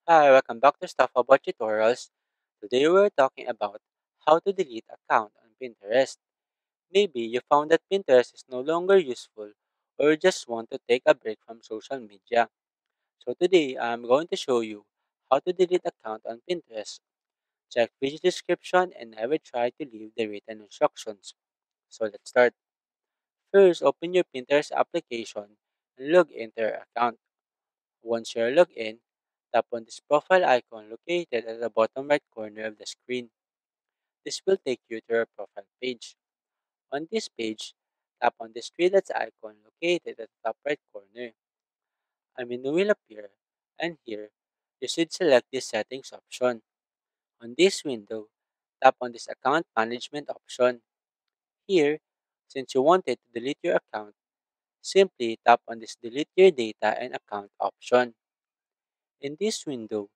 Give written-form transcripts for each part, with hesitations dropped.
Hi, welcome back to Stuff About Tutorials. Today we're talking about how to delete account on Pinterest. Maybe you found that Pinterest is no longer useful or you just want to take a break from social media. So today I'm going to show you how to delete account on Pinterest. Check video description and I will try to leave the written instructions. So let's start. First, open your Pinterest application and log into your account. Once you're logged in, tap on this profile icon located at the bottom right corner of the screen. This will take you to your profile page. On this page, tap on this three dots icon located at the top right corner. A menu will appear, and here, you should select this settings option. On this window, tap on this account management option. Here, since you wanted to delete your account, simply tap on this delete your data and account option. In this window,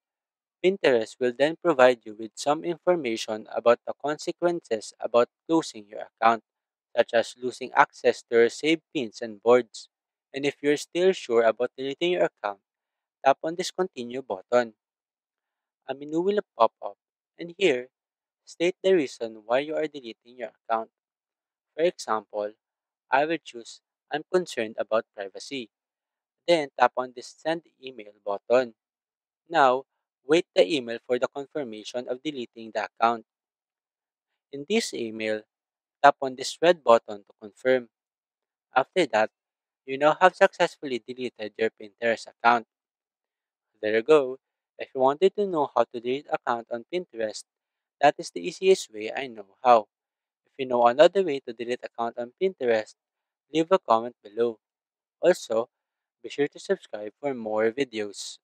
Pinterest will then provide you with some information about the consequences about closing your account, such as losing access to your saved pins and boards. And if you're still sure about deleting your account, tap on this continue button. A menu will pop up, and here, state the reason why you are deleting your account. For example, I will choose I'm concerned about privacy. Then tap on this send email button. Now, wait the email for the confirmation of deleting the account. In this email, tap on this red button to confirm. After that, you now have successfully deleted your Pinterest account. There you go. If you wanted to know how to delete account on Pinterest, that is the easiest way I know how. If you know another way to delete account on Pinterest, leave a comment below. Also, be sure to subscribe for more videos.